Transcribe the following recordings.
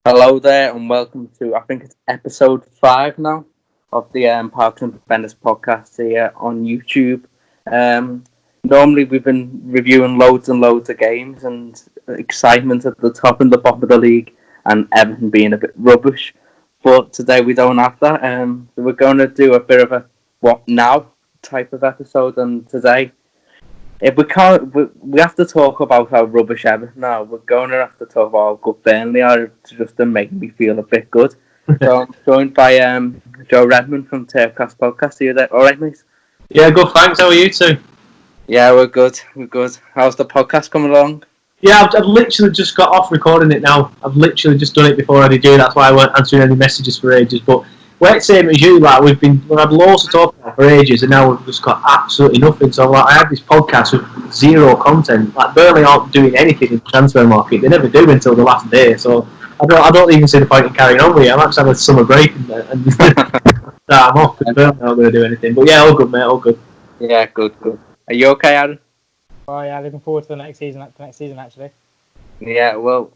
Hello there, and welcome to I think it's episode 5 now of the Parks and Bennis podcast here on YouTube. Um, Normally we've been reviewing loads and loads of games and excitement at the top and the bottom of the league, and Everton being a bit rubbish. But today we don't have that. So we're going to do a bit of a what now type of episode, and today if we can't, we have to talk about how rubbish Everton now. We're going to have to talk about how good Burnley are just to make me feel a bit good. So I'm joined by Joe Redmond from Turfcast Podcast. Are you there? All right, mate? Yeah, good. Thanks. How are you two? Yeah, we're good. We're good. How's the podcast coming along? Yeah, I've literally just got off recording it now. I've literally just done it before I did you. That's why I weren't answering any messages for ages. But we're the same as you. Like we've had loads to talk about for ages, and now we've just got absolutely nothing. So like, I had this podcast with zero content. Like Burnley aren't doing anything in the transfer market. They never do until the last day. So I don't even see the point in carrying on with it. I'm actually having a summer break and I'm off because Burnley aren't going to do anything. But yeah, all good, mate. All good. Yeah, good. Are you okay, Aaron? Oh yeah, looking forward to the next season. Actually. Yeah, well,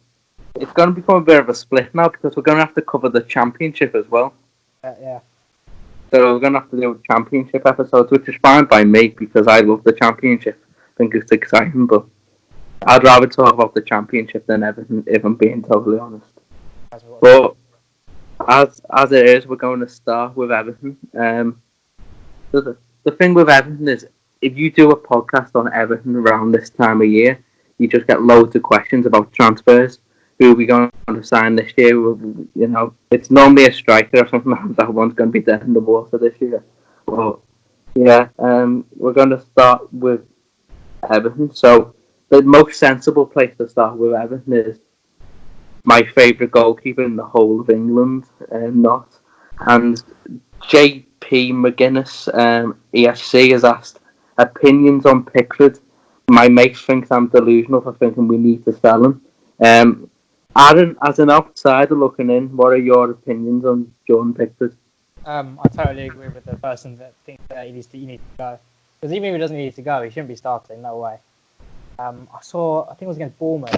it's going to become a bit of a split now because we're going to have to cover the championship as well. Yeah. So we're going to have to do championship episodes, which is fine by me because I love the championship. I think it's exciting, but I'd rather talk about the championship than Everton, if I'm being totally honest. But as it is, we're going to start with Everton. So the thing with Everton is, if you do a podcast on Everton around this time of year, you just get loads of questions about transfers. Who are we going to sign this year? You know, it's normally a striker or something that one's going to be dead in the water this year. But yeah, we're going to start with Everton. So the most sensible place to start with Everton is my favourite goalkeeper in the whole of England, not. And JP McGuinness, EFC, has asked opinions on Pickford. My mate thinks I'm delusional for thinking we need to sell him. Aaron, as an outsider looking in, what are your opinions on Jordan Pickford? I totally agree with the person that thinks that he needs to go. Because even if he doesn't need to go, he shouldn't be starting. No way. I think it was against Bournemouth,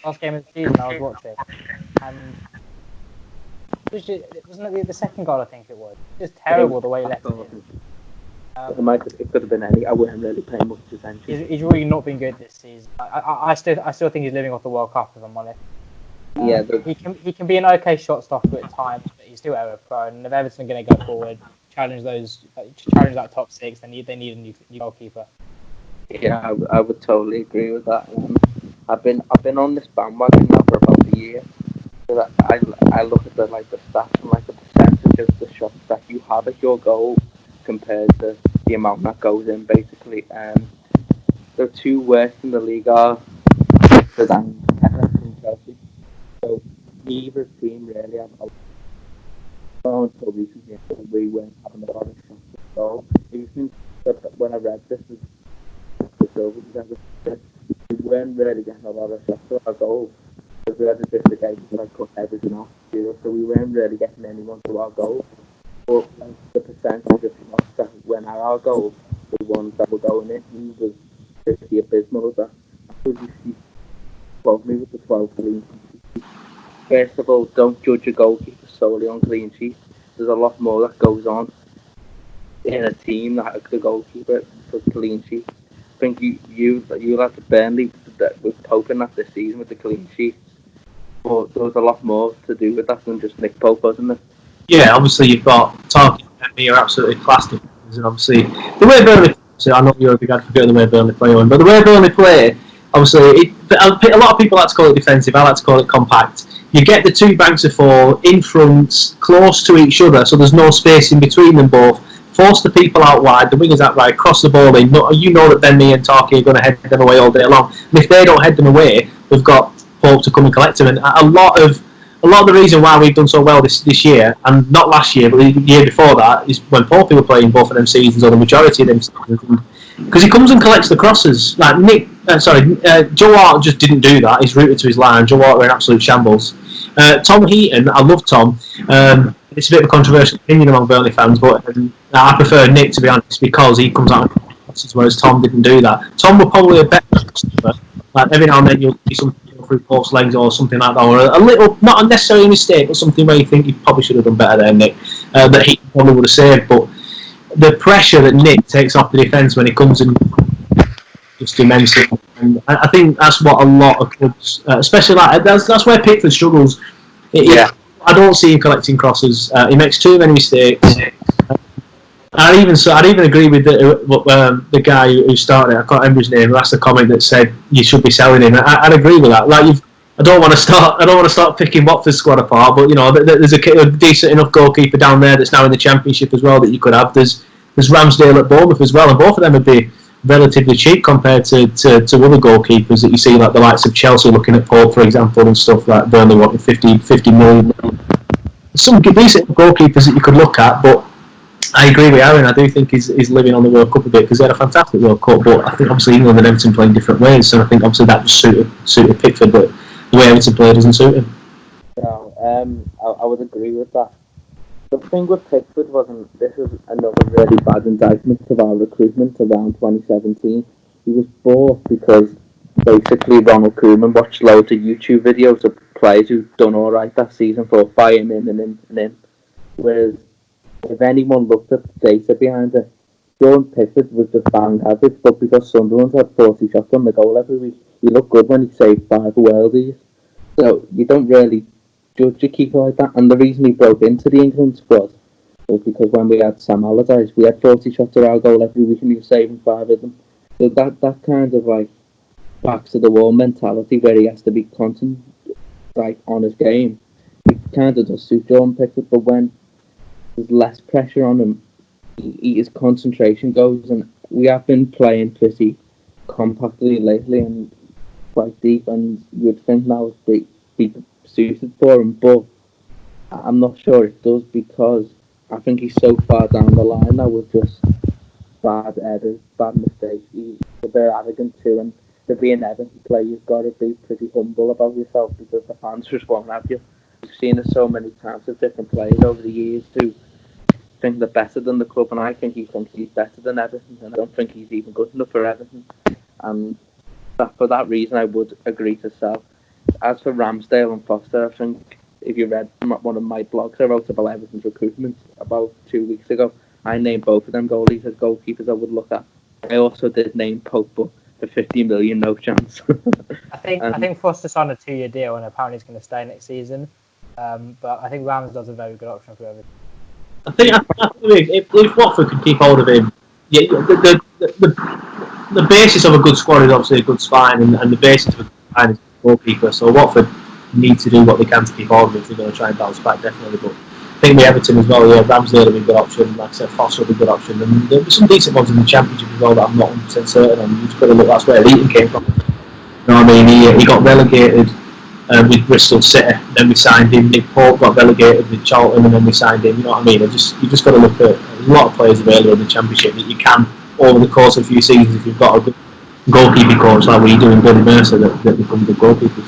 last game of the season. I was watching, and wasn't it the second goal? I think it was just terrible the way he left it in. It could have been any. I wouldn't really pay much attention. He's really not been good this season. I still think he's living off the World Cup, if I'm honest. Yeah, he can be an okay shot stopper at times, but he's still error prone. And if Everton are going to go forward, challenge that top six, they need a new goalkeeper. Yeah, I would totally agree with that. I've been on this bandwagon now for about a year. So I look at the stats and the percentage of the shots that you have at your goal compared to the amount that goes in. Basically, the two worst in the league are Watford and Everton and Chelsea. So neither team really have until recently we weren't having a lot of shots at goal. Even when I read this, we weren't really getting a lot of shots at goal. Because we had a different game to cut everything off, so we weren't really getting anyone to our goal. But the percentage of shots that went at our goals, the ones that were going in, was pretty abysmal. That would you quote me with the 12 clean sheets. First of all, don't judge a goalkeeper solely on clean sheets. There's a lot more that goes on in a team that the goalkeeper for clean sheets. I think you like the Burnley that was hoping that this season with the clean sheets, but there was a lot more to do with that than just Nick Pope, wasn't it? Yeah, obviously you've got Tarkin and me are absolutely class defenders, and obviously the way Burnley play, I know you're a big advocate of the way Burnley play, but the way Burnley play, obviously, a lot of people like to call it defensive, I like to call it compact. You get the two banks of four in front, close to each other, so there's no space in between them both. Force the people out wide, the wingers out wide, cross the ball in. You know that Bennis and Tarky are going to head them away all day long. And if they don't head them away, we've got Pope to come and collect them. And a lot of the reason why we've done so well this year, and not last year, but the year before that, is when Pope were playing both of them seasons, or the majority of them seasons. Because he comes and collects the crosses. Like Joe Hart just didn't do that. He's rooted to his line. Joe Hart were in absolute shambles. Tom Heaton, I love Tom. It's a bit of a controversial opinion among Burnley fans, but I prefer Nick, to be honest, because he comes out and crosses, whereas Tom didn't do that. Tom were probably a better crosser. Like every now and then you'll see some through post legs or something like that, or a little, not necessarily a mistake, but something where you think you probably should have done better there, Nick, that he probably would have saved. But the pressure that Nick takes off the defence when he comes in, just immense. And I think that's what a lot of clubs, especially like that's where Pickford struggles. I don't see him collecting crosses. He makes too many mistakes. I'd even agree with the guy who started it. I can't remember his name. That's the comment that said you should be selling him. I'd agree with that. Like I don't want to start picking Watford's squad apart, but there's a decent enough goalkeeper down there that's now in the Championship as well that you could have. There's Ramsdale at Bournemouth as well, and both of them would be relatively cheap compared to other goalkeepers that you see, like the likes of Chelsea looking at Pope, for example, and stuff like Burnley wanting 50 million. Some decent goalkeepers that you could look at, but I agree with Aaron. I do think he's living on the World Cup a bit because they had a fantastic World Cup, but I think obviously England and Everton play in different ways, so I think obviously that just suited Pickford, but the way Everton play doesn't suit him. No, I would agree with that. The thing with Pickford this was another really bad indictment of our recruitment around 2017. He was bought because basically Ronald Koeman watched loads of YouTube videos of players who'd done alright that season for buy him in and in and in. Whereas if anyone looked at the data behind it, Jordan Pickford was just bang average, but because Sunderland had 40 shots on the goal every week, he looked good when he saved 5 worldies. So you don't really judge a keeper like that. And the reason he broke into the England squad was because when we had Sam Allardyce, we had 40 shots at our goal every week and he was saving 5 of them. So that kind of like back to the wall mentality where he has to be constant like on his game, it kind of does suit Jordan Pickford. But when there's less pressure on him, his concentration goes, and we have been playing pretty compactly lately and quite deep, and you'd think now it'd be suited for him, but I'm not sure it does because I think he's so far down the line now with just bad errors, bad mistakes. He's a bit arrogant too, and to be an Everton player, you've got to be pretty humble about yourself because the fans just won't have you. We've seen it so many times with different players over the years who think they're better than the club, and I think he thinks he's better than Everton, and I don't think he's even good enough for Everton. And for that reason, I would agree to sell. As for Ramsdale and Foster, I think if you read one of my blogs I wrote about Everton's recruitment about 2 weeks ago, I named both of them goalies as goalkeepers I would look at. I also did name Pope, but for 50 million, no chance. I think Foster signed a 2-year deal and apparently he's going to stay next season. But I think Ramsdale's a very good option for Everton. I think if Watford could keep hold of him, the basis of a good squad is obviously a good spine, and the basis of a good spine is a goalkeeper. So Watford need to do what they can to keep hold of him if they're going to try and bounce back, definitely. But I think with Everton as well, Ramsdale will be a good option. Like I said, Foster will be a good option, and there'll be some decent ones in the Championship as well that I'm not 100% certain on. You've got to look. That's where Eaton came from. You know what I mean? He got relegated with Bristol City, then we signed him. Nick Pope got relegated with Charlton, and then we signed him. You know what I mean? You just got to look at a lot of players available in the Championship that you can over the course of a few seasons if you've got a good goalkeeping coach like we're doing Billy Mercer that become good goalkeepers.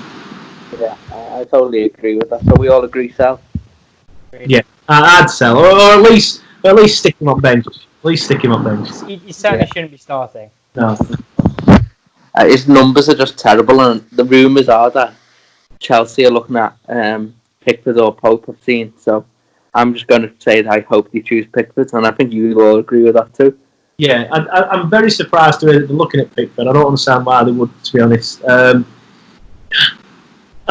Yeah, I totally agree with that. So we all agree, sell. Yeah, I'd sell, or at least stick him on bench. At least stick him on bench. He certainly shouldn't be starting. No. His numbers are just terrible, and the rumours are that Chelsea are looking at Pickford or Pope, I've seen. So I'm just going to say that I hope they choose Pickford, and I think you will agree with that too. Yeah, I'm very surprised they're looking at Pickford. I don't understand why they would, to be honest. I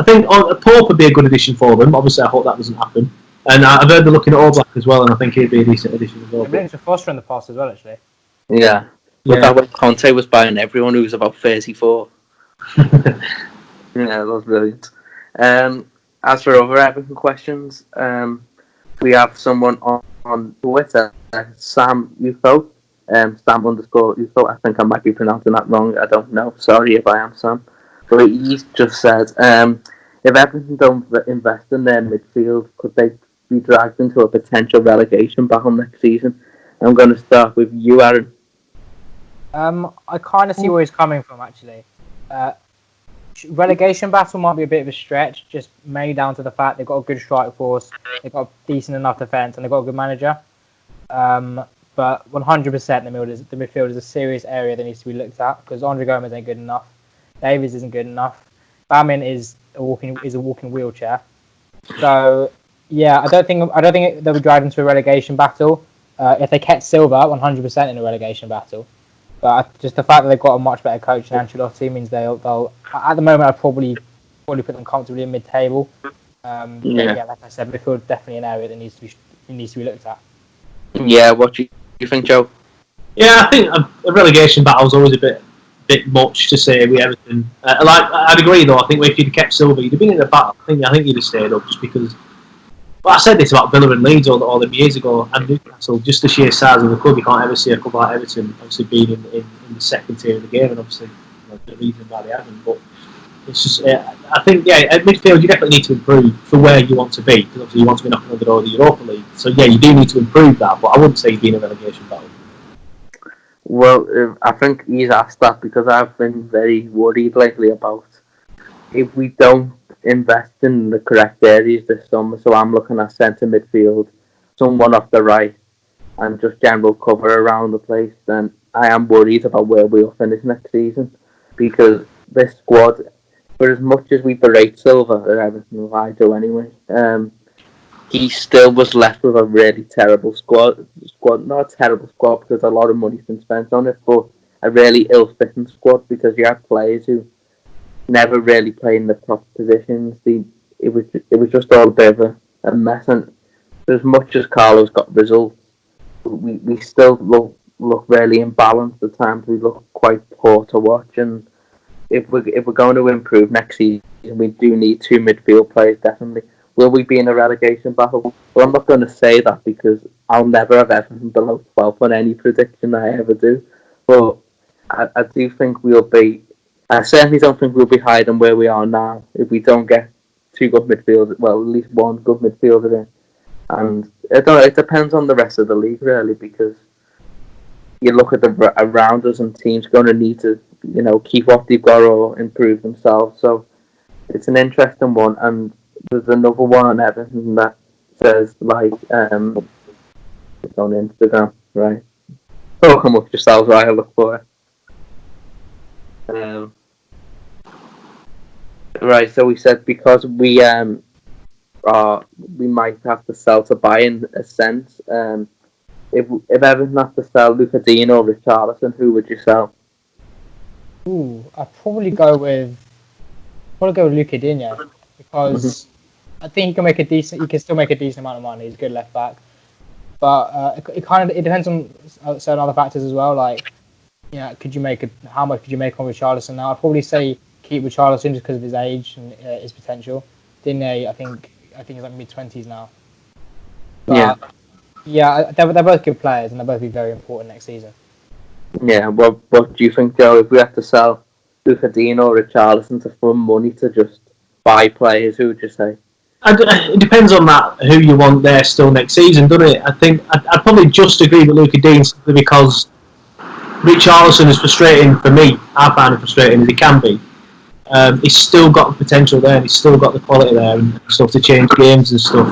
think Pope would be a good addition for them. Obviously, I hope that doesn't happen. And I've heard they're looking at Oblak as well, and I think he'd be a decent addition as well. They've been to Foster in the past as well, actually. Yeah. But that when Conte was buying everyone who was about 34. Yeah, that was brilliant. As for other Everton questions, we have someone on Twitter, Sam Ufo, Sam_Ufo. I think I might be pronouncing that wrong. I don't know. Sorry if I am, Sam. But he just said, if Everton don't invest in their midfield, could they be dragged into a potential relegation battle next season? I'm going to start with you, Aaron. I kind of see where he's coming from, actually. Relegation battle might be a bit of a stretch, just mainly down to the fact they've got a good strike force, they've got a decent enough defence, and they've got a good manager. But 100% the midfield is a serious area that needs to be looked at, because Andre Gomez ain't good enough, Davies isn't good enough, Bamin is a walking wheelchair. So yeah, I don't think they'll be dragged into a relegation battle. If they kept Silva 100% in a relegation battle, but just the fact that they've got a much better coach than Ancelotti means they'll at the moment I'd probably put them comfortably in mid-table. Yeah. Yeah, like I said, midfield definitely an area that needs to be looked at. Yeah, what do you think, Joe? Yeah, I think a relegation battle is always a bit much to say with Everton. I'd agree though. I think if you'd kept Silva, you'd have been in the battle. I think you'd have stayed up just because. Well, I said this about Villa and Leeds all them years ago, and Newcastle. Just the sheer size of the club, you can't ever see a club like Everton obviously being in the second tier of the game, and obviously the reason why they haven't. But it's just, I think, at midfield you definitely need to improve for where you want to be, because obviously you want to be knocking on the door of the Europa League. So yeah, you do need to improve that, but I wouldn't say you'd be in a relegation battle. Well, I think he's asked that because I've been very worried lately about if we don't invest in the correct areas this summer. So I'm looking at centre midfield, someone off the right, and just general cover around the place. Then I am worried about where we'll finish next season, because this squad, for as much as we berate Silva at Everton, I do anyway, he still was left with a really terrible squad. Not a terrible squad because a lot of money's been spent on it, but a really ill-fitting squad because you have players who never really played in the top positions. It was just all a bit of a mess. And as much as Carlo's got results, we still look really imbalanced at times. We look quite poor to watch. And if we're going to improve next season, we do need two midfield players definitely. Will we be in a relegation battle? Well, I'm not going to say that because I'll never have Everton below 12 on any prediction I ever do. But I do think we'll be. I certainly don't think we'll be higher than where we are now if we don't get two good midfielders. Well, at least one good midfielder in. And it depends on the rest of the league really, because you look at the around us and teams going to need to keep what they've got or improve themselves. So it's an interesting one. And there's another one on Everton that says it's on Instagram, right? Oh, come up yourselves, right? I look for it. Right, so we said because we might have to sell to buy in a sense. If Everton has to sell Luca Dean or Richarlison, who would you sell? Ooh, I'd probably go with Luca Digne because I think he can still make a decent amount of money. He's a good left back, but it depends on certain other factors as well. Like, how much could you make on Richarlison now? I'd probably say keep Richarlison just because of his age and his potential. Digne, I think he's like mid-20s now. But, yeah, they're both good players and they'll both be very important next season. Yeah, what do you think, Joe? If we have to sell Luca Dean or Richarlison to fund money to just buy players, who would you say? It depends on that, who you want there still next season, doesn't it? I think I'd probably just agree with Luca Dean simply because Richarlison is frustrating for me. I find him frustrating as he can be. He's still got the potential there, and he's still got the quality there and stuff to change games and stuff.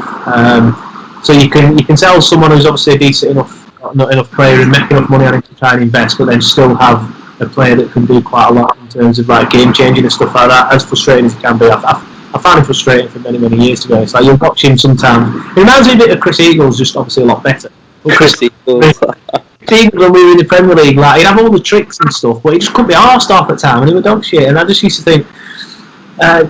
So you can sell someone who's obviously a decent enough player and make enough money on him to try and invest, but then still have a player that can do quite a lot in terms of like game changing and stuff like that. As frustrating as he can be, I found him frustrating for many years to go. It's like you'll watch him sometimes. It reminds me a bit of Chris Eagles, just obviously a lot better. Chris Eagles. When we were in the Premier League, like he'd have all the tricks and stuff, but he just couldn't be arsed half the time, and he would dog shit. And I just used to think,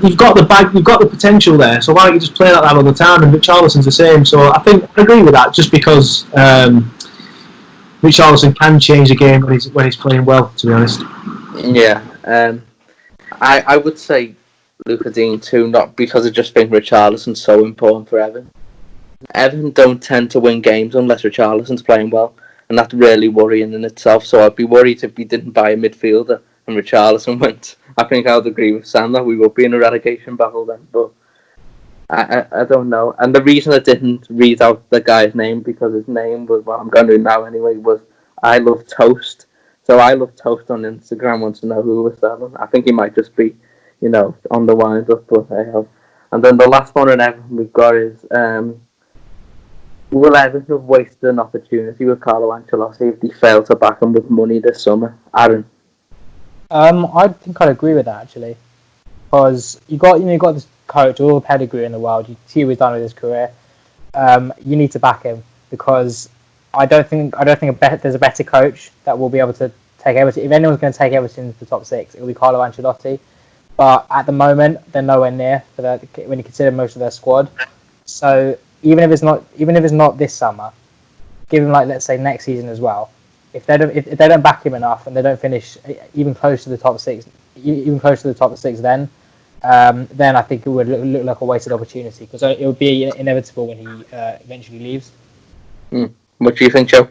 you've got the potential there, so why don't you just play like that all the time? And Richarlison's the same, so I think I agree with that. Just because Richarlison can change the game when he's playing well, to be honest. Yeah, I would say Luca Dean too, not because I just think Richarlison's so important for Everton. Everton don't tend to win games unless Richarlison's playing well, and that's really worrying in itself. So I'd be worried if we didn't buy a midfielder and Richarlison went. I think I would agree with Sam that we would be in a relegation battle then, but I don't know. And the reason I didn't read out the guy's name, because his name was, what I'm going to do now anyway, was I Love Toast. So I Love Toast on Instagram wants to know who we're selling. I think he might just be, on the wind up, but hey ho. And then the last one on Everton we've got is, will Everton have wasted an opportunity with Carlo Ancelotti if they fail to back him with money this summer? Aaron? I think I'd agree with that actually. because you got this coach, all the pedigree in the world. You see what he's done with his career. You need to back him because I don't think there's a better coach that will be able to take Everton. If anyone's going to take Everton to the top 6, it will be Carlo Ancelotti. But at the moment, they're nowhere near for that when you consider most of their squad. So even if it's not this summer, give him let's say next season as well. If they don't back him enough and they don't finish even close to the top 6, then I think it would look like a wasted opportunity because it would be inevitable when he eventually leaves. What do you think, Joe?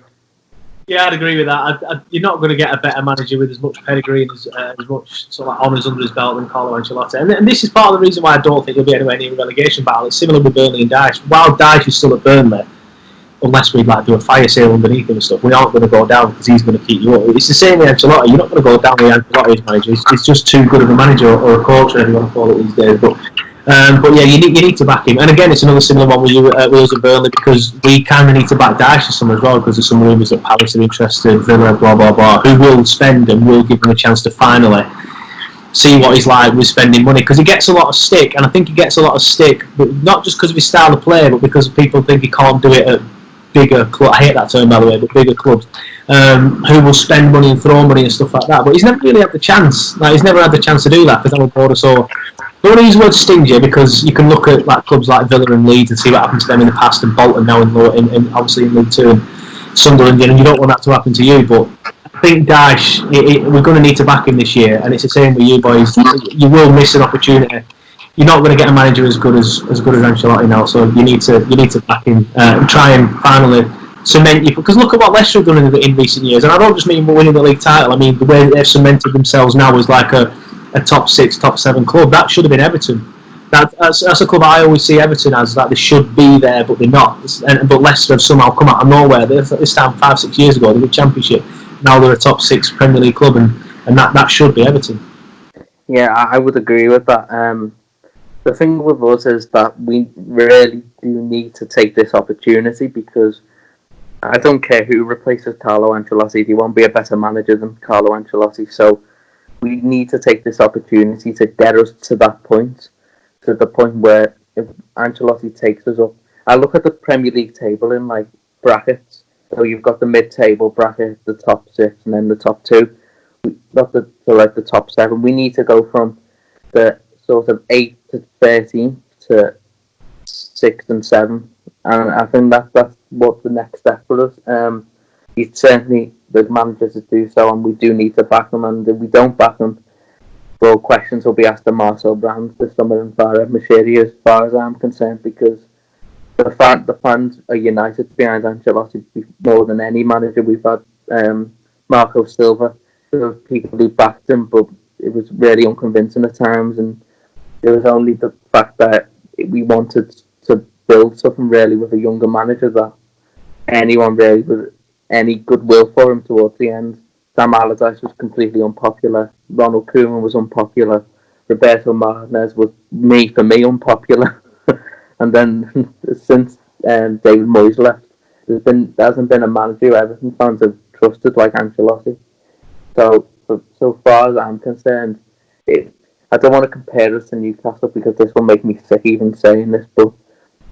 Yeah, I'd agree with that. You're not going to get a better manager with as much pedigree and as much sort of honours under his belt than Carlo Ancelotti. And this is part of the reason why I don't think he'll be anywhere near a relegation battle. It's similar with Burnley and Dyche. While Dyche is still at Burnley, unless we do a fire sale underneath him and stuff, we aren't going to go down because he's going to keep you up. It's the same with Ancelotti. You're not going to go down with Ancelotti as manager. He's just too good of a manager or a coach, whatever you want to call it these days. But yeah, you need to back him. And again, it's another similar one with us at Burnley because we kind of need to back Dyche this summer as well because there's some rumours that Palace are interested, Villa, blah, blah, blah, who will spend and will give him a chance to finally see what he's like with spending money because he gets a lot of stick, and I think he gets a lot of stick, but not just because of his style of play, but because people think he can't do it at bigger clubs. I hate that term, by the way, but bigger clubs who will spend money and throw money and stuff like that. But he's never really had the chance. He's never had the chance to do that because I'm a board. So don't want to use the word stingy because you can look at clubs like Villa and Leeds and see what happened to them in the past, and Bolton now in obviously in League Two and Sunderland, and you don't want that to happen to you. But I think Dyche, we're going to need to back him this year, and it's the same with you boys. You will miss an opportunity. You're not going to get a manager as good as Ancelotti now, so you need to back him and try and finally cement you. Because look at what Leicester have done in recent years, and I don't just mean winning the league title. I mean the way they've cemented themselves now as like a top 6, top 7 club. That should have been Everton. That's a club I always see Everton as that they should be there, but they're not. But Leicester have somehow come out of nowhere. This time 5-6 years ago, they were Championship. Now they're a top 6 Premier League club, and that should be Everton. Yeah, I would agree with that. The thing with us is that we really do need to take this opportunity because I don't care who replaces Carlo Ancelotti, he won't be a better manager than Carlo Ancelotti. So we need to take this opportunity to get us to that point, to the point where if Ancelotti takes us up. I look at the Premier League table in brackets. So you've got the mid-table bracket, the top 6, and then the top 2. Not the top 7. We need to go from the sort of 8 to 13 to 6 and 7, and I think that's what the next step for us. It's certainly the managers to do so, and we do need to back them. And if we don't back them, well, questions will be asked to Marcel Brands this summer and Farah Mashiri, as far as I'm concerned, because the fans are united behind Ancelotti more than any manager we've had. Marco Silva, there were people who backed him, but it was really unconvincing at times, and it was only the fact that we wanted to build something really with a younger manager that anyone really with any goodwill for him towards the end. Sam Allardyce was completely unpopular. Ronald Koeman was unpopular. Roberto Martinez was, for me, unpopular. And then since David Moyes left, there hasn't been a manager who Everton fans have trusted like Ancelotti. So far as I'm concerned, I don't want to compare us to Newcastle because this will make me sick even saying this, but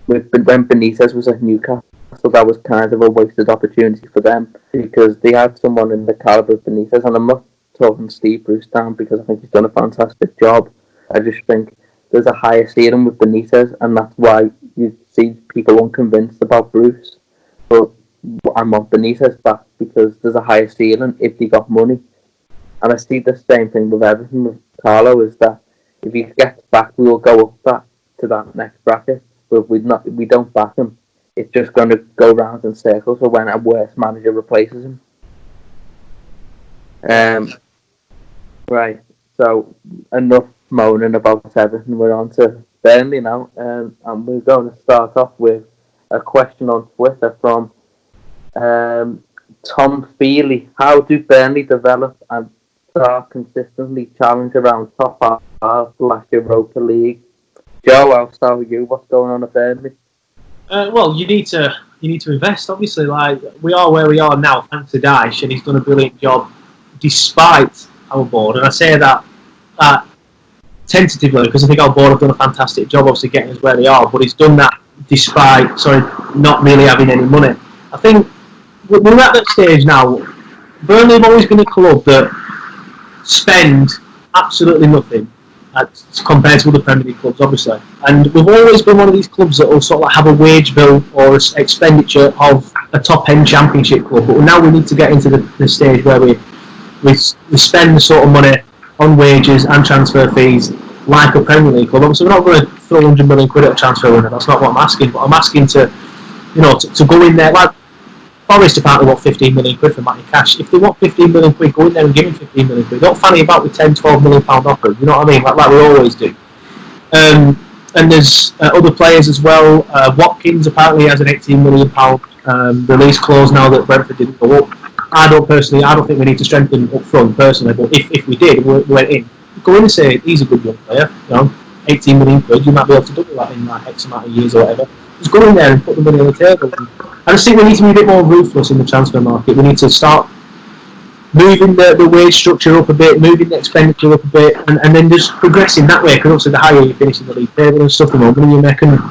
when Benitez was at Newcastle, that was kind of a wasted opportunity for them because they had someone in the calibre of Benitez, and I'm not talking Steve Bruce down because I think he's done a fantastic job. I just think there's a higher ceiling with Benitez, and that's why you see people unconvinced about Bruce. But I want Benitez back because there's a higher ceiling if they got money. And I see the same thing with Everton with Carlo, is that if he gets back, we will go up to that next bracket. But if we don't back him, it's just going to go round in circles for when a worse manager replaces him. Right, so enough moaning about Everton. We're on to Burnley now, and we're going to start off with a question on Twitter from Tom Feely. How do Burnley develop and start consistently challenge around top half last Europa League? Joe, I'll start with you. What's going on at Burnley? Well, you need to invest. Obviously, like we are where we are now, thanks to Dyche, and he's done a brilliant job despite our board. And I say that tentatively, because I think our board have done a fantastic job, obviously getting us where they are. But it's done that despite not really having any money. I think we're at that stage now. Burnley have always been a club that spend absolutely nothing compared to other Premier League clubs, obviously. And we've always been one of these clubs that will sort of like have a wage bill or expenditure of a top-end Championship club. But now we need to get into the stage where we spend the sort of money on wages and transfer fees like a Premier League club. Obviously, we're not going to throw 100 million quid at a transfer window. That's not what I'm asking. But I'm asking to go in there. Like Forest apparently want 15 million quid for Matty Cash. If they want 15 million quid, go in there and give him 15 million quid. Don't fanny about with 10, 12 million pound offers. You know what I mean? Like we always do. And there's other players as well. Watkins apparently has an 18 million pound release clause now that Brentford didn't go up. I don't think we need to strengthen up front personally, but if we did, we went in. Go in and say he's a good young player, 18 million quid, you might be able to double that in like X amount of years or whatever. Just go in there and put the money on the table. I just think we need to be a bit more ruthless in the transfer market. We need to start moving the wage structure up a bit, moving the expenditure up a bit, and then just progressing that way, because obviously the higher you finish in the league table and stuff, the more money you make. And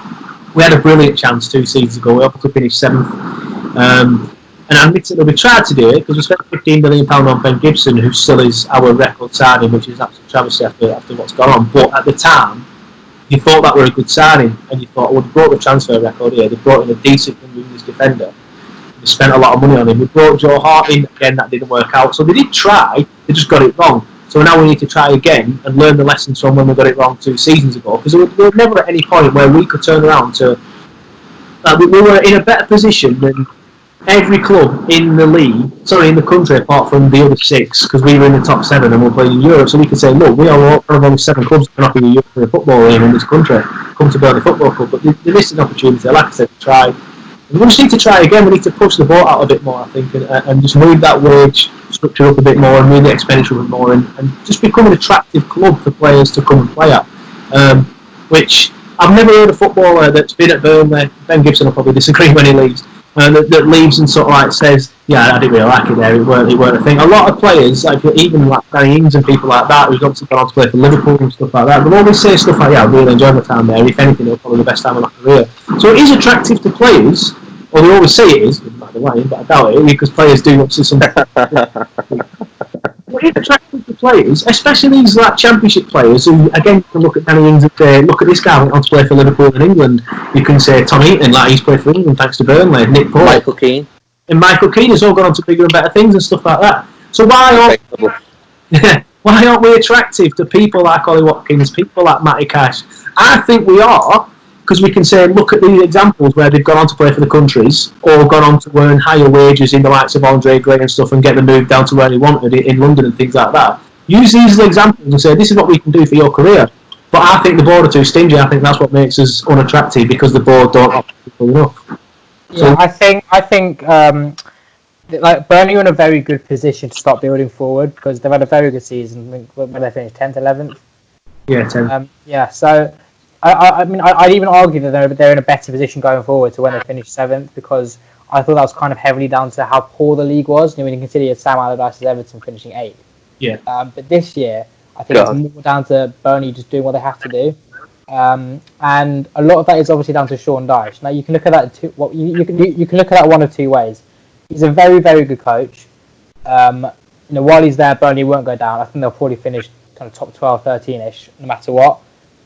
we had a brilliant chance 2 seasons ago. We obviously finished 7th. And admittedly, we tried to do it because we spent £15 million on Ben Gibson, who still is our record signing, which is absolute travesty after what's gone on. But at the time, you thought that were a good signing, and you thought, well, they brought the transfer record here. They brought in a decent English defender. They spent a lot of money on him. We brought Joe Hart in again. That didn't work out. So they did try. They just got it wrong. So now we need to try again and learn the lessons from when we got it wrong 2 seasons ago. Because we were never at any point where we could turn around to. We were in a better position than every club in the country, apart from the other 6, because we were in the top 7 and we're playing in Europe. So we could say, look, we are one of only 7 clubs that can offer you European football in this country. Come to Burnley Football Club, but they missed an opportunity. Like I said, to try. And we just need to try again. We need to push the boat out a bit more, I think, and just move that wage structure up a bit more and move the expenditure a bit more, and just become an attractive club for players to come and play at. Which I've never heard a footballer that's been at Burnley. Ben Gibson will probably disagree when he leaves. That leaves and sort of like says, yeah, I didn't really like it there. It weren't a thing. A lot of players, like even like Danny Ings and people like that, who's obviously gone on to play for Liverpool and stuff like that, they'll always say stuff like, yeah, I really enjoyed my time there. If anything, it was probably the best time of my career. So it is attractive to players, or they always say it is. By the way, but I doubt it because players do obviously some. It's attractive to players, especially these like Championship players who, again, you can look at Danny Ings and say, look at this guy went on to play for Liverpool and England. You can say Tom Heaton, like he's played for England thanks to Burnley. Nick Pope, Michael Keane, has all gone on to bigger and better things and stuff like that. So why aren't we attractive to people like Ollie Watkins, people like Matty Cash? I think we are, because we can say, look at these examples where they've gone on to play for the countries or gone on to earn higher wages in the likes of Andre Gray and stuff and get them moved down to where they wanted it in London and things like that. Use these as examples and say, this is what we can do for your career. But I think the board are too stingy. I think that's what makes us unattractive, because the board don't offer people enough. Yeah, I think like Burnley are in a very good position to start building forward, because they've had a very good season when they finished 10th, 11th. Yeah, 10th. So I mean, I'd even argue that they're in a better position going forward to when they finished 7th, because I thought that was kind of heavily down to how poor the league was. When you consider Sam Allardyce's Everton finishing 8th. Yeah. But this year, I think it's more down to Burnley just doing what they have to do. And a lot of that is obviously down to Sean Dyche. Now you can look at that you can look at that one of 2 ways. He's a very, very good coach. While he's there, Burnley won't go down. I think they'll probably finish kind of top 12, 13ish, no matter what.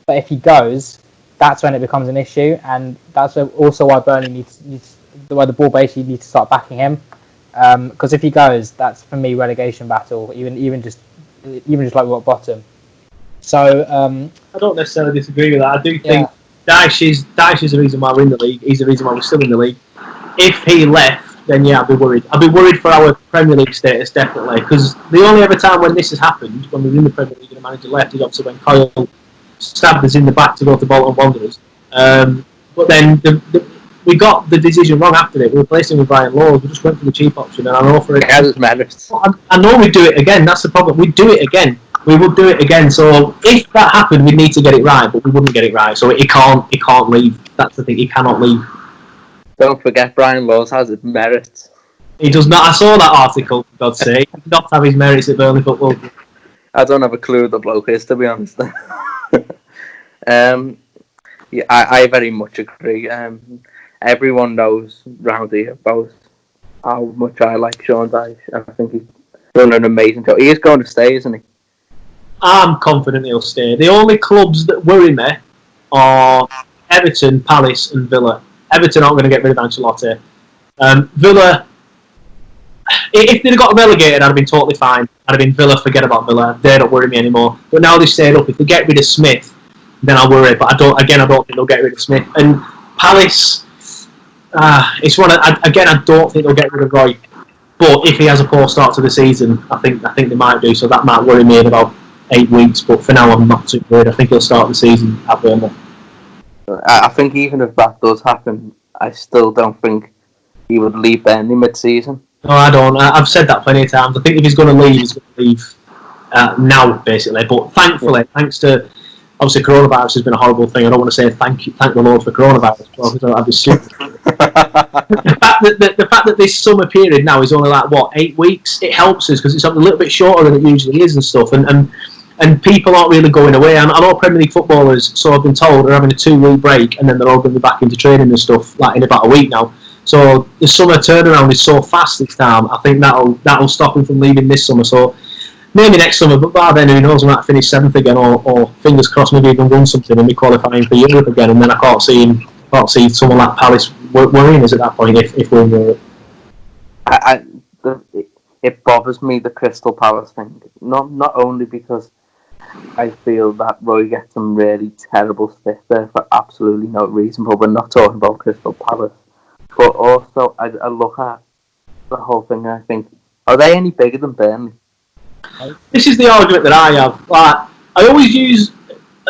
But if he goes, that's when it becomes an issue, and that's also why Burnley needs why the board basically needs to start backing him. Because if he goes, that's for me relegation battle, even just like rock bottom. So I don't necessarily disagree with that. I do think Dyche is the reason why we're in the league. He's the reason why we're still in the league. If he left, then yeah, I'd be worried. I'd be worried for our Premier League status, definitely. Because the only ever time when this has happened, when we were in the Premier League and the manager left, is obviously when Kyle stabbed us in the back to go to Bolton Wanderers. But then we got the decision wrong after it. We replaced him with Brian Laws. We just went for the cheap option, and I know for it. I know we'd do it again. That's the problem. We'd do it again. We would do it again. So if that happened, we'd need to get it right, but we wouldn't get it right. So he can't leave. That's the thing. He cannot leave. Don't forget, Brian Laws has his merits. He does not. I saw that article, for God's sake. He does not have his merits at Burnley Football. I don't have a clue who the bloke is, to be honest. Yeah, I very much agree. Everyone knows round here about how much I like Sean Dyche. I think he's done an amazing job. He is going to stay, isn't he? I'm confident he'll stay. The only clubs that worry me are Everton, Palace, and Villa. Everton aren't going to get rid of Ancelotti. Villa, if they'd have got relegated, I'd have been totally fine. I'd have been Villa, forget about Villa. They don't worry me anymore. But now they've stayed up. If they get rid of Smith, then I'll worry. But I don't think they'll get rid of Smith. And Palace, it's one. I don't think they'll get rid of Roy. But if he has a poor start to the season, I think they might do. So that might worry me in about 8 weeks. But for now, I'm not too worried. I think he'll start the season at Burnley. I think even if that does happen, I still don't think he would leave Burnley mid-season. No, I don't. I've said that plenty of times. I think if he's going to leave, he's going to leave now, basically. But thankfully, thanks to obviously coronavirus has been a horrible thing. I don't want to say thank the Lord for coronavirus. Well, I'd be stupid. The fact that this summer period now is only like 8 weeks, it helps us because it's a little bit shorter than it usually is and stuff. And people aren't really going away. And I know Premier League footballers, so I've been told, are having a 2-week break, and then they're all going to be back into training and stuff like in about a week now. So the summer turnaround is so fast this time. I think that'll stop him from leaving this summer. So maybe next summer, but by then who knows? We might finish 7th again, or fingers crossed, maybe even win something and be qualifying for Europe again. And then I can't see someone like Palace worrying us at that point if we're in Europe. It bothers me, the Crystal Palace thing. Not only because I feel that Roy gets some really terrible stick there for absolutely no reason, but we're not talking about Crystal Palace. But also, I look at the whole thing and I think, are they any bigger than Burnley? This is the argument that I have. Like, I always use,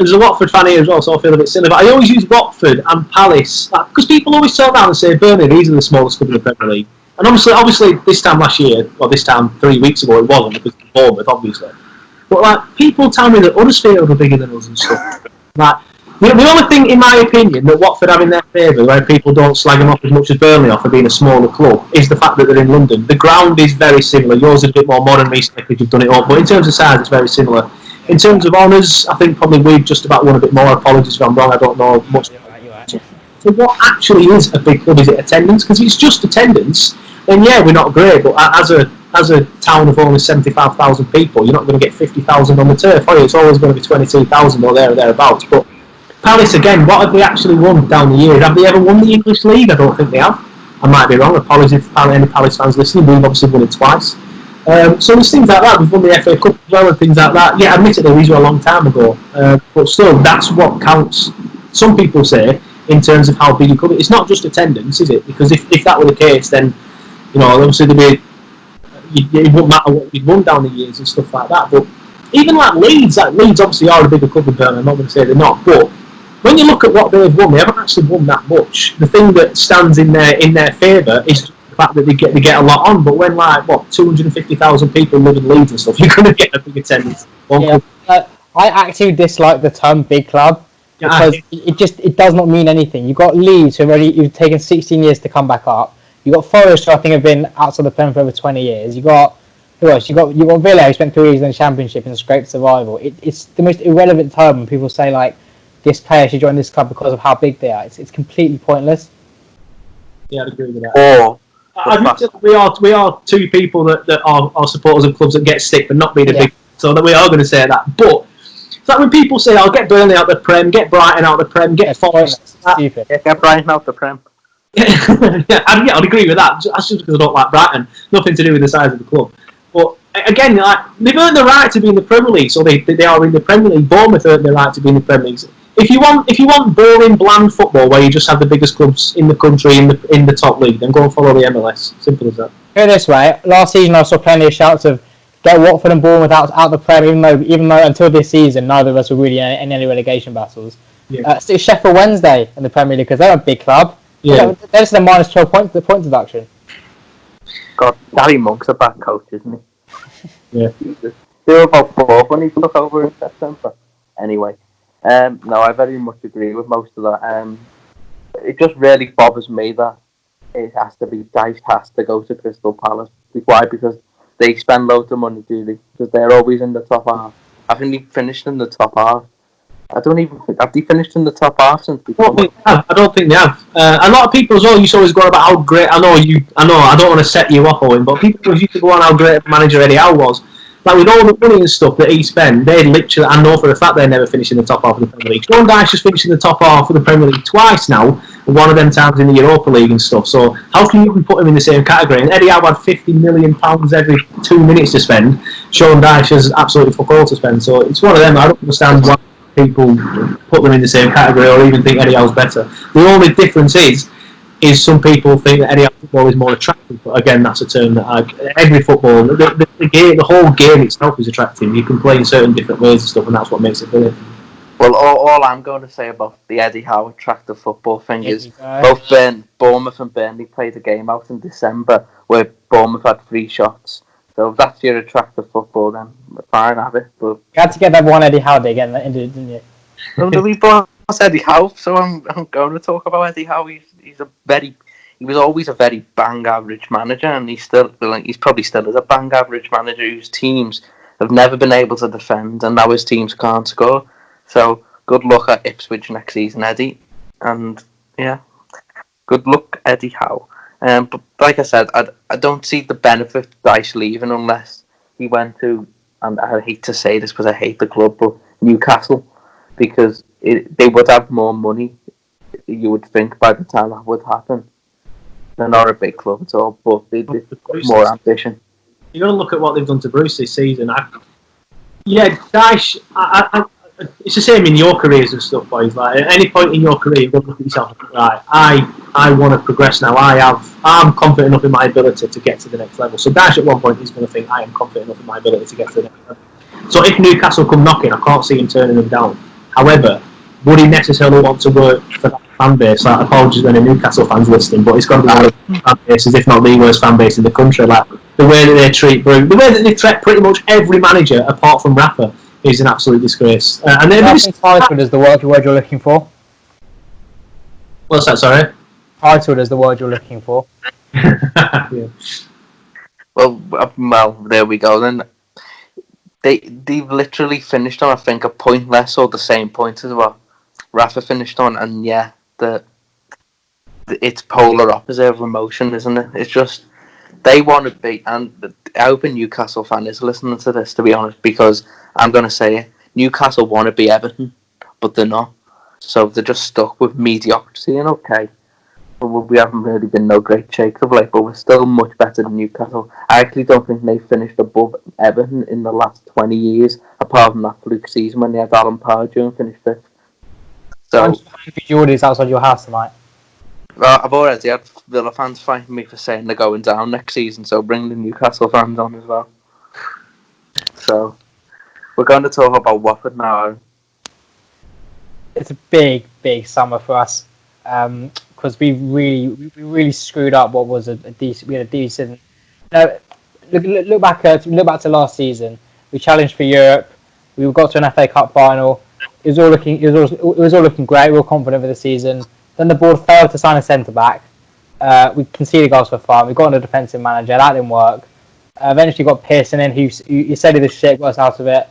as a Watford fan here as well, so I feel a bit silly, but I always use Watford and Palace, because people always turn around and say, Burnley, these are the smallest club in the Premier League. And obviously this time last year, or this time 3 weeks ago, it wasn't, because of Bournemouth, obviously. But like, people tell me that Huddersfield are bigger than us and stuff. Like, the only thing, in my opinion, that Watford have in their favour, where people don't slag them off as much as Burnley off for being a smaller club, is the fact that they're in London. The ground is very similar. Yours is a bit more modern recently because you've done it all, but in terms of size, it's very similar. In terms of honours, I think probably we've just about won a bit more. Apologies if I'm wrong, I don't know much. You're right. So what actually is a big club? Is it attendance? Because if it's just attendance, then yeah, we're not great. But as a town of only 75,000 people, you're not going to get 50,000 on the turf, are you? It's always going to be 22,000 or there or thereabouts. But Palace, again, what have they actually won down the years? Have they ever won the English League? I don't think they have. I might be wrong. Apologies if any Palace fans listening. We've obviously won it twice. So there's things like that. We've won the FA Cup as well and things like that. Yeah, admittedly, these were a long time ago. But still, that's what counts, some people say, in terms of how big you could be. It's not just attendance, is it? Because if that were the case, then, you know, obviously it wouldn't matter what you'd won down the years and stuff like that. But even like Leeds obviously are a bigger club than Burnley. I'm not going to say they're not, but when you look at what they've won, they haven't actually won that much. The thing that stands in their favour is the fact that they get a lot on. But when 250,000 people live in Leeds and stuff, you're going to get a big attendance. I actually dislike the term big club because it does not mean anything. You've got Leeds who've taken 16 years to come back up. You've got Forest, who I think have been outside the Premier for over 20 years. You've got who else? You've got Villa, who spent 3 years in the Championship and scraped survival. It's the most irrelevant term when people say like, this player should join this club because of how big they are. It's completely pointless. Yeah, I'd agree with that. We are two people that are supporters of clubs that get stick for not being a big, so that we are going to say that. But it's like when people say, "I'll get Burnley out the Prem, get Brighton out the Prem, get Forest." Stupid. Get Brighton out the Prem. I'd agree with that. That's just because I don't like Brighton. Nothing to do with the size of the club. But again, they've earned the right to be in the Premier League, so they are in the Premier League. Bournemouth earned the right to be in the Premier League. If you want boring, bland football where you just have the biggest clubs in the country in the top league, then go and follow the MLS. Simple as that. Put it this way: last season I saw plenty of shouts of get Watford and Bournemouth out the Prem, even though until this season neither of us were really in any relegation battles. Yeah. It's Sheffield Wednesday in the Premier League because they're a big club. Yeah. They're just a minus 12 points, the point deduction. God, Gary Monk's a bad coach, isn't he? Yeah. They were about 4 when he took over in September. Anyway. No, I very much agree with most of that. It just really bothers me that it has to be Dyche has to go to Crystal Palace. Why? Because they spend loads of money, do they? Because they're always in the top half. I think they finished in the top half I don't even think have they finished in the top half since I don't think they have. A lot of people as well used to always go on about how great. I know. I don't want to set you off, Owen, but people used to go on how great manager Eddie Howe was. Like with all the money and stuff that he spent, they literally. I know for a fact they never finished in the top half of the Premier League. Sean Dyche has finished in the top half of the Premier League twice now, and one of them times in the Europa League and stuff. So how can you put him in the same category? And Eddie Howe had £50 million every 2 minutes to spend. Sean Dyche has absolutely fuck all to spend. So it's one of them. I don't understand why people put them in the same category or even think Eddie Howe's better. The only difference is some people think that Eddie Howe football is more attractive, but again, that's a term that every football, the whole game itself is attractive. You can play in certain different ways and stuff, and that's what makes it brilliant. Well, all I'm going to say about the Eddie Howe attractive football thing is both Bournemouth and Burnley played a game out in December where Bournemouth had 3 shots. So if that's your attractive football, then fine, have it. But You had to get that one Eddie Howe day again, didn't you? we boss Eddie Howe, so I'm going to talk about Eddie Howe. He was always a very bang average manager, and he's probably still is a bang average manager whose teams have never been able to defend, and now his teams can't score. So good luck at Ipswich next season, Eddie, and yeah, good luck, Eddie Howe. But like I said, I don't see the benefit of Dyche leaving unless he went to, and I hate to say this because I hate the club, but Newcastle, because they would have more money, you would think, by the time that would happen. They're not a big club at all, but they've got more ambition. You've got to look at what they've done to Bruce this season. Dyche, it's the same in your careers and stuff, boys. Like at any point in your career, you've got to look at yourself and think, right, I want to progress now. I'm confident enough in my ability to get to the next level. So Dyche at one point is going to think, I am confident enough in my ability to get to the next level. So if Newcastle come knocking, I can't see him turning them down. However, would he necessarily want to work for that fan base? Like, apologies when a Newcastle fan's listening, but it's got to be one of the fan bases, if not the worst fan base in the country. Like the way that they treat Bruce, the way that they treat pretty much every manager apart from Rafa is an absolute disgrace. And then titled is the word you're looking for. What's that? Sorry. Titled is the word you're looking for. Yeah. Well, there we go then. They've literally finished on, I think, a point less or the same point as well. Rafa finished on, and yeah, it's polar opposite of emotion, isn't it? It's just they want to be, and I hope a Newcastle fan is listening to this, to be honest, because I'm going to say it. Newcastle want to be Everton, but they're not. So they're just stuck with mediocrity, and okay, we haven't really been no great shakes of late, but we're still much better than Newcastle. I actually don't think they finished above Everton in the last 20 years, apart from that fluke season when they had Alan Pardew and finished 5th. So, Geordies outside your house tonight. I've already had Villa fans fighting me for saying they're going down next season, so bring the Newcastle fans on as well. So, we're going to talk about Watford now. It's a big, big summer for us. Because we really screwed up what was a decent. We had a decent. Look back to last season. We challenged for Europe. We got to an FA Cup final. It was all looking great. We were confident for the season. Then the board failed to sign a centre back. We conceded goals for fun. We got on a defensive manager. That didn't work. Eventually got Pearson in, who said he the shit, got us out of it.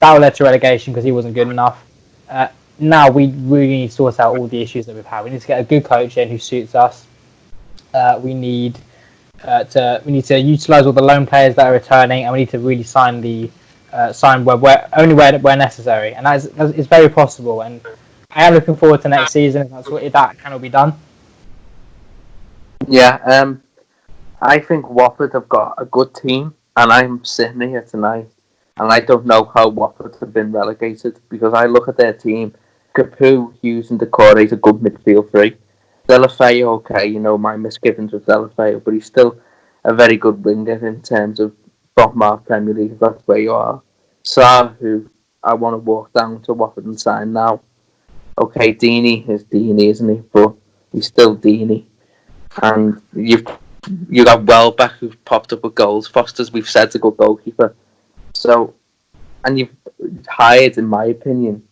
That led to relegation because he wasn't good enough. Now we really need to sort out all the issues that we've had. We need to get a good coach in who suits us. We need to utilise all the loan players that are returning, and we need to really sign where necessary. And that is very possible. And I am looking forward to next season if that can all be done. Yeah, I think Watford have got a good team, and I'm sitting here tonight, and I don't know how Watford have been relegated because I look at their team. Capu, Hughes and Decore is a good midfield three. Delafeu, okay, my misgivings with Delafeu, but he's still a very good winger in terms of bottom half Premier League, if that's where you are. Sarr, who I want to walk down to Watford and sign now. Okay, Deeney is Deeney, isn't he? But he's still Deeney. And you got Welbeck, who's popped up with goals. Foster's, we've said, is a good goalkeeper. So, and you've hired, in my opinion,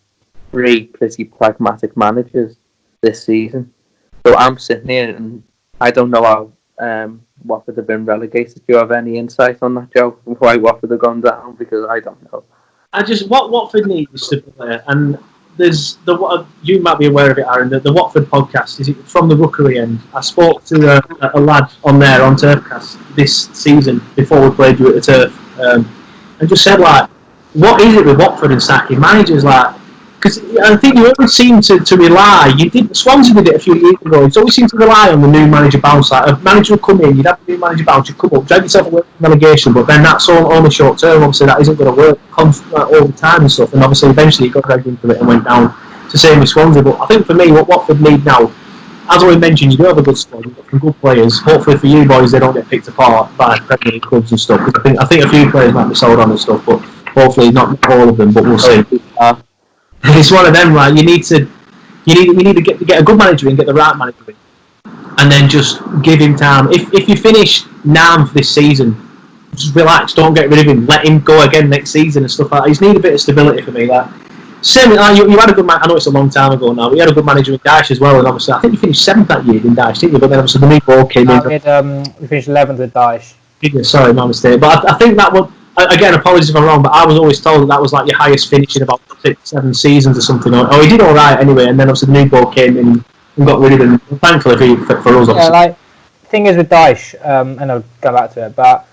3 pretty pragmatic managers this season. So I'm sitting here and I don't know how Watford have been relegated. Do you have any insight on that, Joe? Why Watford have gone down? Because I don't know. What Watford needs is stability, and there's you might be aware of it, Aaron. The Watford podcast, is it from the Rookery end? I spoke to a lad on there on Turfcast this season before we played you at the Turf, and just said like, what is it with Watford and sacking managers like? Because I think you always seem to rely. Swansea did it a few years ago. You always seem to rely on the new manager bounce. Like a manager would come in, you'd have the new manager bounce, you'd come up, drag yourself away from relegation, but then that's all only short term. Obviously, that isn't going to work all the time and stuff. And obviously, eventually, he got dragged into it and went down to same with Swansea. But I think for me, what Watford need now, as I mentioned, you do have a good squad, you've got some good players. Hopefully for you boys, they don't get picked apart by Premier League clubs and stuff. Because I think a few players might be sold on and stuff, but hopefully not all of them. But we'll see. It's one of them, right? You need to get a good manager in, get the right manager in, and then just give him time. If you finish 9th this season, just relax, don't get rid of him, let him go again next season and stuff like that. He needs a bit of stability for me. Like, same, like you had a good man. I know it's a long time ago now, but you had a good manager in Dyche as well, and obviously I think you finished 7th that year in Dyche, didn't you? But then obviously the new ball came in. We finished 11th with Dyche. Sorry, my mistake. But I think that would. Again, apologies if I'm wrong, but I was always told that was like your highest finish in about 6-7 seasons or something. Or he did all right anyway, and then obviously the new ball came in and got rid of him. Thankfully for us, obviously. Yeah, like the thing is with Dyche, and I'll go back to it, but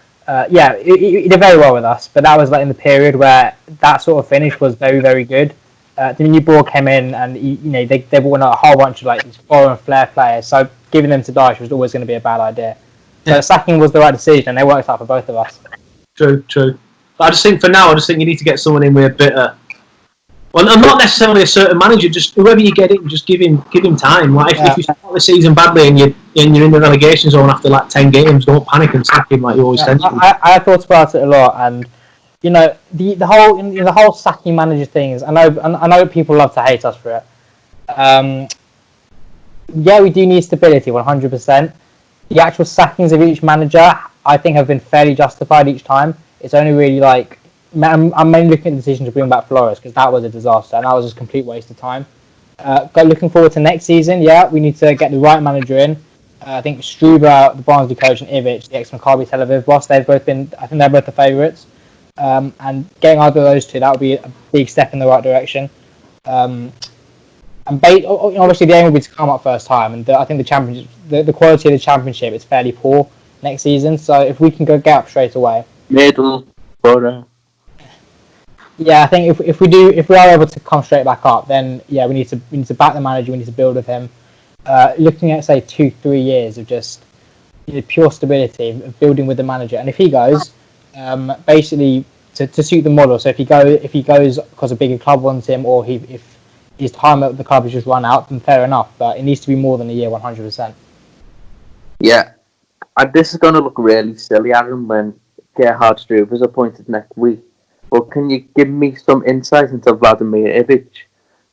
he did very well with us. But that was like in the period where that sort of finish was very, very good. The new ball came in, and they brought in a whole bunch of like these foreign flair players. So giving them to Dyche was always going to be a bad idea. So sacking was the right decision, and they worked out for both of us. True. But I just think for now, you need to get someone in with a bit of... Well, and not necessarily a certain manager, just whoever you get in, just give him time. Like if you start the season badly and you're in the relegation zone after like 10 games, don't panic and sack him like you always tend to. I thought about it a lot, and the whole sacking manager things. I know people love to hate us for it. Yeah, we do need stability, 100%. The actual sackings of each manager, I think, have been fairly justified each time. It's only really like I'm mainly looking at the decision to bring back Flores because that was a disaster and that was just a complete waste of time. Looking forward to next season, we need to get the right manager in. I think Struber, the Barnsley coach, and Ivic, the ex-Maccabi Tel Aviv boss, they're both the favourites. And getting either of those two, that would be a big step in the right direction. And obviously the aim will be to come up first time, and I think the quality of the championship is fairly poor next season. So if we can get up straight away, middle, bottom. Yeah, I think if we are able to come straight back up, then we need to back the manager. We need to build with him. Looking at say 2-3 years of just pure stability, of building with the manager, and if he goes, basically to suit the model. So if he goes because a bigger club wants him, or if his time at the club has just run out, then fair enough. But it needs to be more than a year, 100%. Yeah, and this is going to look really silly, Aaron, when Gerhard Struve is appointed next week. But can you give me some insight into Vladimir Ivic?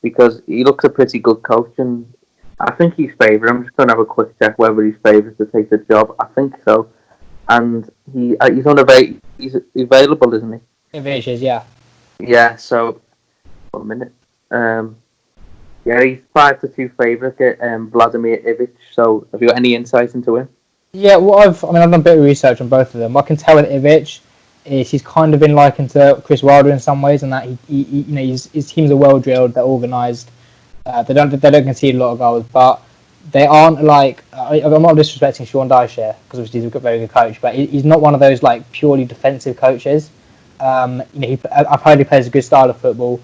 Because he looks a pretty good coach, and I think he's favoured. I'm just going to have a quick check whether he's favoured to take the job. I think so. And he's available, isn't he? Ivic is, yeah. Yeah, so, 1 minute. He's 5-2 favourite, Vladimir Ivic. So, have you got any insight into him? Yeah, I've done a bit of research on both of them. What I can tell with Ivic is he's kind of been likened to Chris Wilder in some ways, and that his teams are well drilled, they're organised. They don't concede a lot of goals, but they aren't like. I'm not disrespecting Sean Dyche here because obviously he's a very good coach, but he's not one of those like purely defensive coaches. I've heard he plays a good style of football.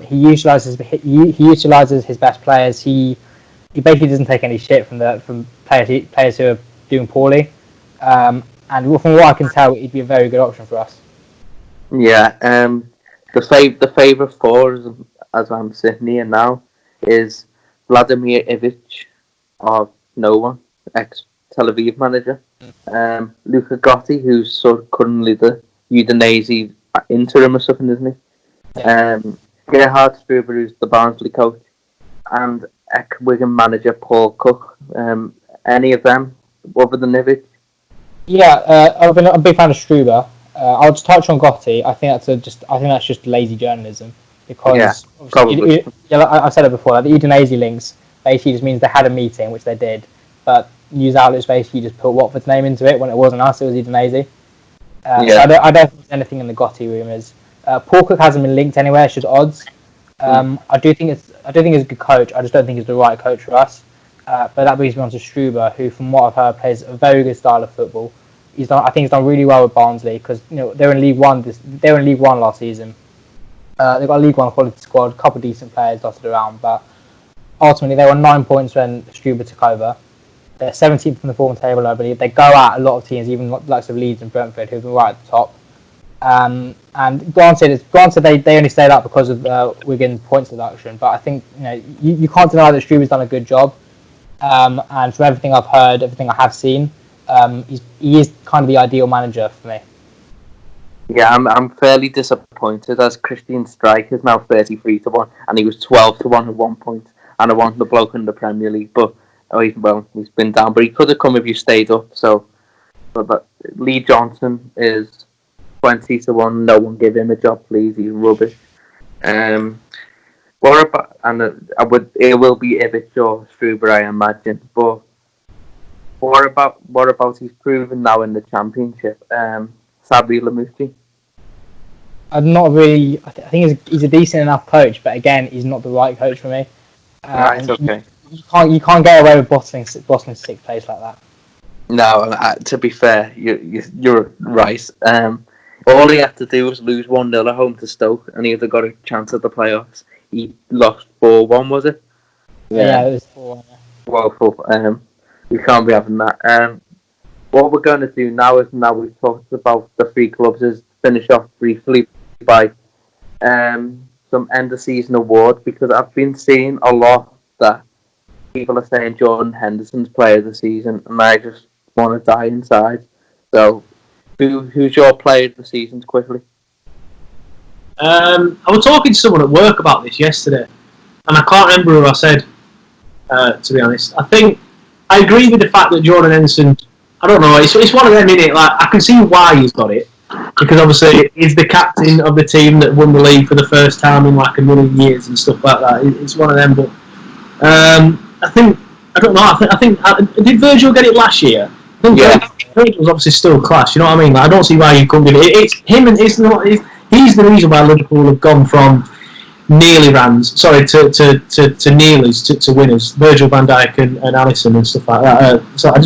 He utilises his best players. He basically doesn't take any shit from players who are doing poorly. And from what I can tell, he'd be a very good option for us. Yeah, the favourite four, as I'm sitting here now, is Vladimir Ivic, of no one, ex-Tel Aviv manager. Luka Gotti, who's sort of currently the Udinese interim or something, isn't he? Yeah. Gerhard Struber, who's the Barnsley coach, and ex-Wigan manager Paul Cook. Any of them other than Ivic? Yeah, I'm a big fan of Struber. I'll just touch on Gotti. I think that's just lazy journalism because probably. I said it before. Like the Udinese links basically just means they had a meeting, which they did, but news outlets basically just put Watford's name into it when it wasn't us. It was Udinese. So I don't think there's anything in the Gotti rumours. Paul Cook hasn't been linked anywhere. It's just odds. I do think he's a good coach. I just don't think he's the right coach for us. But that brings me on to Struber, who, from what I've heard, plays a very good style of football. I think he's done really well with Barnsley because they were in League One. They were in League One last season. They've got a League One quality squad, a couple of decent players dotted around, but ultimately they were 9 points when Struber took over. They're 17th in the form table, I believe. They go out a lot of teams, even the likes of Leeds and Brentford, who've been right at the top. And granted, they only stayed up because of Wigan's points deduction. But I think you can't deny that Struber's done a good job. And from everything I've heard, everything I have seen, he is kind of the ideal manager for me. Yeah, I'm fairly disappointed as Christian Streich is now 33-1, and he was 12-1 at one point, and I want the bloke in the Premier League, but he's been down, but he could have come if you stayed up. So, but Lee Johnson is 20-1. No one give him a job, please. He's rubbish. What about? And it will be Ivic or Struber, I imagine. But what about he's proven now in the Championship? Sabri Lamouchi. I'm not really. I think he's a decent enough coach, but again, he's not the right coach for me. Right, okay. You can't get away with bottling sixth place like that. No, to be fair, you're right. All he had to do was lose 1-0 at home to Stoke, and he would have got a chance at the playoffs. He lost 4-1, was it? Yeah, it was 4-1. Woeful. We can't be having that. What we're going to do now we've talked about the three clubs, is finish off briefly by some end of season awards, because I've been seeing a lot that people are saying Jordan Henderson's player of the season, and I just want to die inside. So, who's your player of the season, quickly? I was talking to someone at work about this yesterday, and I can't remember who I said, to be honest. I think I agree with the fact that Jordan Henderson, I don't know, it's one of them, innit? Like, I can see why he's got it, because obviously he's the captain of the team that won the league for the first time in like a million years and stuff like that. It's one of them, but I don't know. I think did Virgil get it last year? I think Virgil's obviously still class. You know what I mean? Like, I don't see why you couldn't give it. It's him, and he's the reason why Liverpool have gone from nearly rans, to nearlies to winners. Virgil van Dijk and Alisson and stuff like that. So I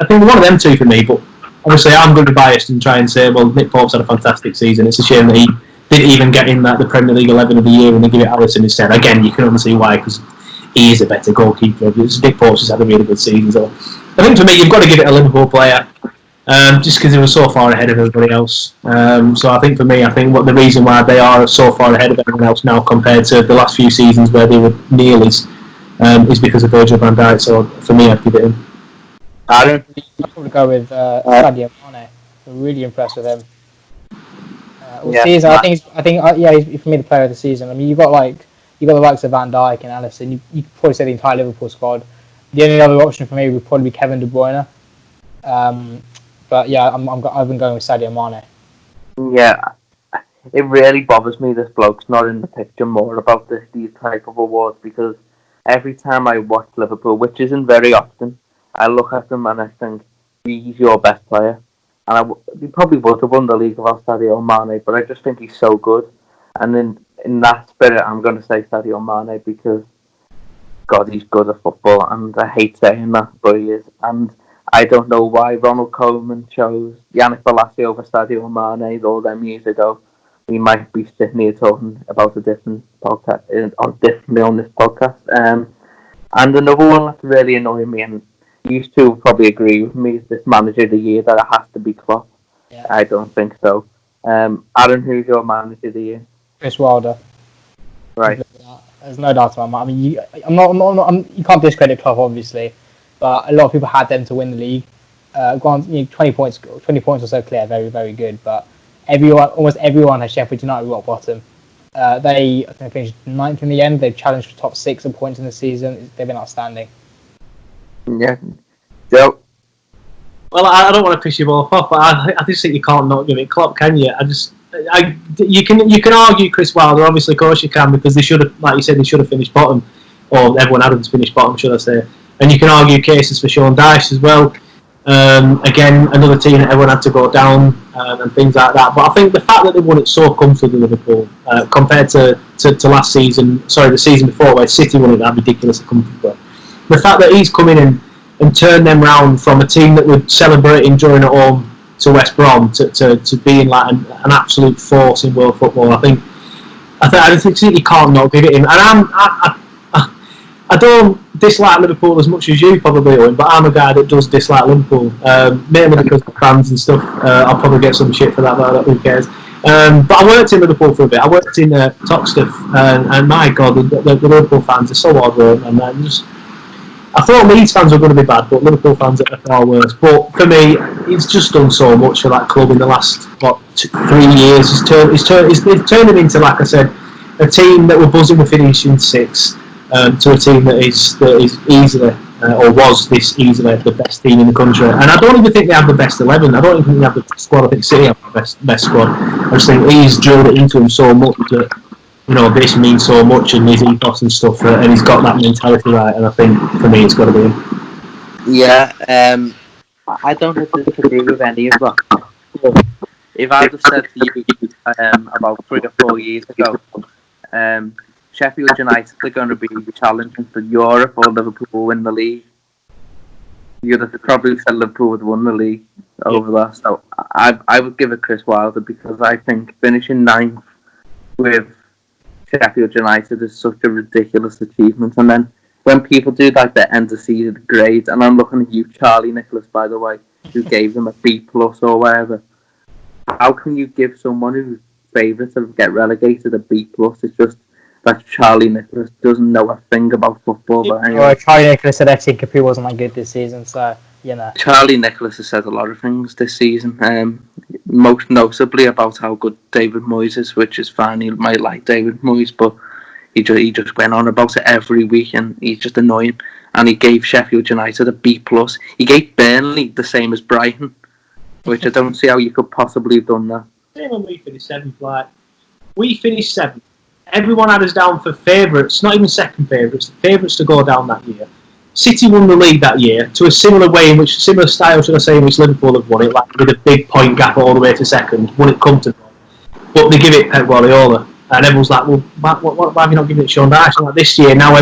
think one of them two for me. But obviously, I'm going to be biased and try and say, well, Nick Pope's had a fantastic season. It's a shame that he didn't even get in the Premier League 11 of the year and they give it Alisson instead. Again, you can only see why, because he is a better goalkeeper. Nick Pope's just had a really good season. So I think for me, you've got to give it a Liverpool player, just because they were so far ahead of everybody else. So I think for me, what the reason why they are so far ahead of everyone else now compared to the last few seasons where they were nearlies, is because of Virgil van Dijk. So for me, I'd give it him. Aaron? I'd probably go with Sadio Mane. I'm really impressed with him. Season, I think he's for me the player of the season. I mean, you've got the likes of Van Dijk and Alisson. You could probably say the entire Liverpool squad. The only other option for me would probably be Kevin De Bruyne. But yeah, I've been going with Sadio Mane. Yeah, it really bothers me this bloke's not in the picture more about these type of awards, because every time I watch Liverpool, which isn't very often, I look at them and I think, he's your best player. And he probably would have won the league without Sadio Mane, but I just think he's so good. And in that spirit, I'm going to say Sadio Mane, because, God, he's good at football, and I hate saying that, but he is. And I don't know why Ronald Koeman chose Yannick Bolasie over Sadio Mane all them years ago. We might be sitting here talking about a different podcast, differently on this podcast. And another one that's really annoying me, and you two probably agree with me, is this manager of the year, that it has to be Klopp. Yeah. I don't think so. Aaron, who's your manager of the year? Chris Wilder. Right. There's no doubt about that. I mean, you can't discredit Klopp, obviously, but a lot of people had them to win the league. 20 points or so clear, very, very good. But almost everyone has Sheffield United rock bottom. They finished 9th in the end. They've challenged for top 6 of points in the season. They've been outstanding. Yeah. Joe? Well, I don't want to piss you both off, but I just think you can't not give it Klopp, can you? You can argue Chris Wilder, obviously, of course you can, because they should have, like you said, they should have finished bottom, or everyone had them to finish bottom, should I say? And you can argue cases for Sean Dyche as well. Again, another team that everyone had to go down and things like that. But I think the fact that they won it so comfortably, Liverpool, compared to last season, sorry, the season before, where City won it that ridiculously comfortably. The fact that he's come in and turned them round from a team that were celebrating during at home to West Brom to being like an absolute force in world football. I think you can't not give it him. And I don't dislike Liverpool as much as you probably, Owen, but I'm a guy that does dislike Liverpool, mainly because of fans and stuff. I'll probably get some shit for that, but who cares? But I worked in Liverpool for a bit. I worked in Toxteth, and my God, the Liverpool fans are so hard, and I thought Leeds fans were going to be bad, but Liverpool fans are far worse. But for me, he's just done so much for that club in the last 3 years. He's turned it into, like I said, a team that were buzzing with finishing sixth, to a team that is easily, or was this easily, the best team in the country. And I don't even think they have the best 11. I don't even think they have the best squad. I think City have the best squad. I just think he's drilled it into him so much that, this means so much, and his ethos and stuff, and he's got that mentality right. And I think for me, it's got to be him. Yeah, I don't have to disagree with any of that. If I'd have said to you about 3 or 4 years ago, Sheffield United are going to be challenging for Europe or Liverpool win the league, you'd have probably said Liverpool would win the league over that. So I would give it Chris Wilder, because I think finishing 9th with Sheffield United is such a ridiculous achievement. And then when people do like the end of season grades, and I'm looking at you, Charlie Nicholas, by the way, who gave them a B+ or whatever, how can you give someone who's favourite to get relegated a B+? It's just that Charlie Nicholas doesn't know a thing about football. But anyway. Charlie Nicholas said Etienne Capoue wasn't that good this season, so Charlie Nicholas has said a lot of things this season, most notably about how good David Moyes is, which is fine. He might like David Moyes, but he just went on about it every week, and he's just annoying. And he gave Sheffield United a B+. He gave Burnley the same as Brighton, which I don't see how you could possibly have done that. Same when we finished 7th. We finished 7th. Everyone had us down for favourites, not even second favourites, favourites to go down that year. City won the league that year to a similar style, should I say, in which Liverpool have won it, like with a big point gap all the way to second, won it comfortably. But they give it Pep Guardiola, and everyone's like, well, why have you not given it Sean Dyche? Like this year, now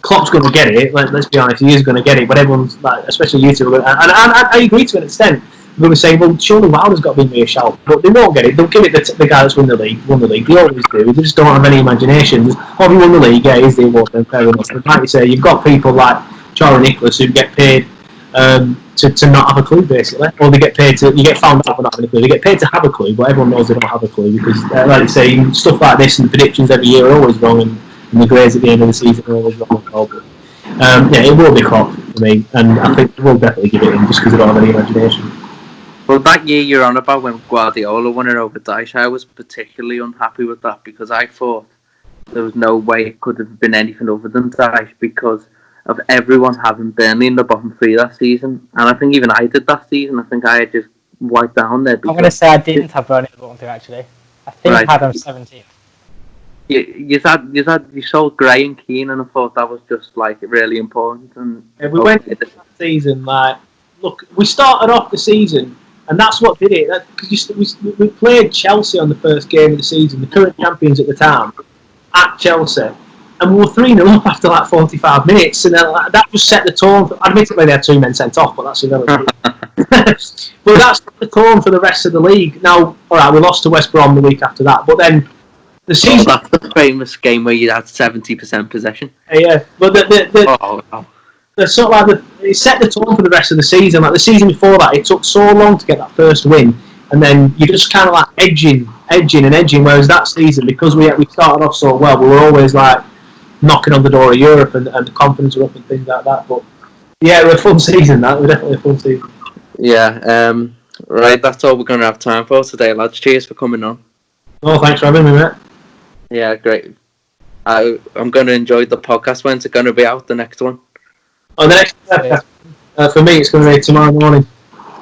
Klopp's going to get it. Let's be honest, he is going to get it. But everyone's like, especially you two, and I agree to an extent. We're going to say, well, surely Wilder's got to be a shout, but they won't get it. They'll give it the guy that's won the league. They always do. They just don't have any imagination. Oh, he won the league, yeah, he's the award, then fair enough. But like you say, you've got people like Charlie Nicholas who get paid to not have a clue, basically, or they get paid you get found out for not having a clue. They get paid to have a clue, but everyone knows they don't have a clue because, like you say, stuff like this and predictions every year are always wrong, and the grades at the end of the season are always wrong as well. But, it will be Klopp for me, and I think we'll definitely give it him just because they don't have any imagination. Well, that year you're on about when Guardiola won it over Dyche, I was particularly unhappy with that because I thought there was no way it could have been anything other than Dyche because of everyone having Burnley in the bottom 3 that season. And I think even I did that season. I think I had just wiped down there. I'm going to say I didn't have Burnley in the bottom 3, actually. I think I had them 17th. You sold Gray and Keane, and I thought that was just like really important. And we went into that season look, we started off the season. And that's what did it. Because we played Chelsea on the first game of the season, the current champions at the time, at Chelsea. And we were 3-0 up after 45 minutes. And that just set the tone. Admittedly, they had 2 men sent off, but that's irrelevant. But that's the tone for the rest of the league. Now, all right, we lost to West Brom the week after that. But then the season... that's the famous game where you had 70% possession. Yeah, but it set the tone for the rest of the season. Like the season before that, it took so long to get that first win, and then you just kind of edging. Whereas that season, because we started off so well, we were always knocking on the door of Europe, and the confidence were up and things like that. But yeah, it was a fun season. That was definitely a fun season. Yeah. Right. That's all we're going to have time for today, lads. Cheers for coming on. Oh, thanks for having me, mate. Yeah, great. I'm going to enjoy the podcast. When's it going to be out? The next one? Oh, the next for me, it's going to be tomorrow morning.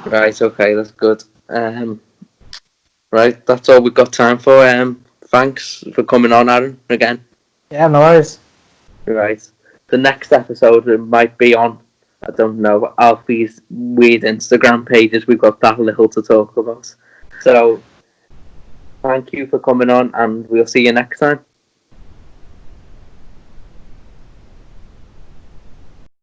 Right, okay, that's good. Right, that's all we've got time for. Thanks for coming on, Aaron, again. Yeah, no worries. Right. The next episode might be on I don't know, Alfie's weird Instagram pages. We've got that little to talk about. So, thank you for coming on, and we'll see you next time.